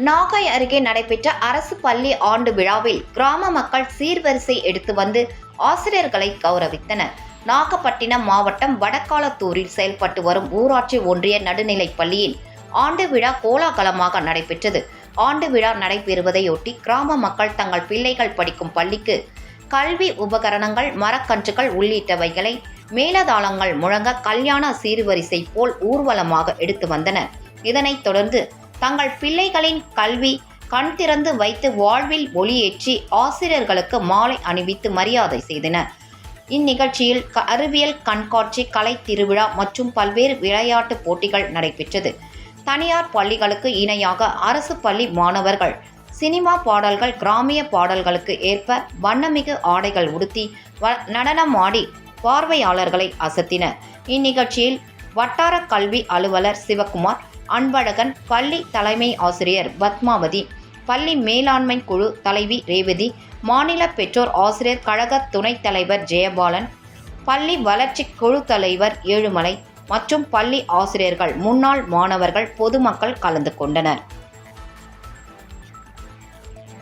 நாகை அருகே நடைபெற்ற அரசு பள்ளி ஆண்டு விழாவில் கிராம மக்கள் சீர்வரிசை எடுத்து வந்து ஆசிரியர்களை கௌரவித்தனர். நாகப்பட்டினம் மாவட்டம் வடக்காலத்தூரில் செயல்பட்டு வரும் ஊராட்சி ஒன்றிய நடுநிலைப் பள்ளியின் ஆண்டு விழா கோலாகலமாக நடைபெற்றது. ஆண்டு விழா நடைபெறுவதையொட்டி கிராம மக்கள் தங்கள் பிள்ளைகள் படிக்கும் பள்ளிக்கு கல்வி உபகரணங்கள், மரக்கன்றுகள் உள்ளிட்டவைகளை மேளதாளங்கள் முழங்க கல்யாண சீர்வரிசை போல் ஊர்வலமாக எடுத்து வந்தனர். இதனைத் தொடர்ந்து தங்கள் பிள்ளைகளின் கல்வி கண் திறந்து வைத்து வாழ்வில் ஒளியேற்றி ஆசிரியர்களுக்கு மாலை அணிவித்து மரியாதை செய்தனர். இந்நிகழ்ச்சியில் அறிவியல் கண்காட்சி, கலை திருவிழா மற்றும் பல்வேறு விளையாட்டுப் போட்டிகள் நடைபெற்றது. தனியார் பள்ளிகளுக்கு இணையாக அரசு பள்ளி மாணவர்கள் சினிமா பாடல்கள், கிராமிய பாடல்களுக்கு ஏற்ப வண்ணமிகு ஆடைகள் உடுத்தி நடனமாடி பார்வையாளர்களை அசத்தினர். இந்நிகழ்ச்சியில் வட்டார கல்வி அலுவலர் சிவக்குமார், அன்பழகன், பள்ளி தலைமை ஆசிரியர் பத்மாவதி, பள்ளி மேலாண்மை குழு தலைவி ரேவதி, மாநில பெற்றோர் ஆசிரியர் கழக துணைத் தலைவர் ஜெயபாலன், பள்ளி வளர்ச்சி குழு தலைவர் ஏழுமலை மற்றும் பள்ளி ஆசிரியர்கள், முன்னாள் மாணவர்கள், பொதுமக்கள் கலந்து கொண்டனர்.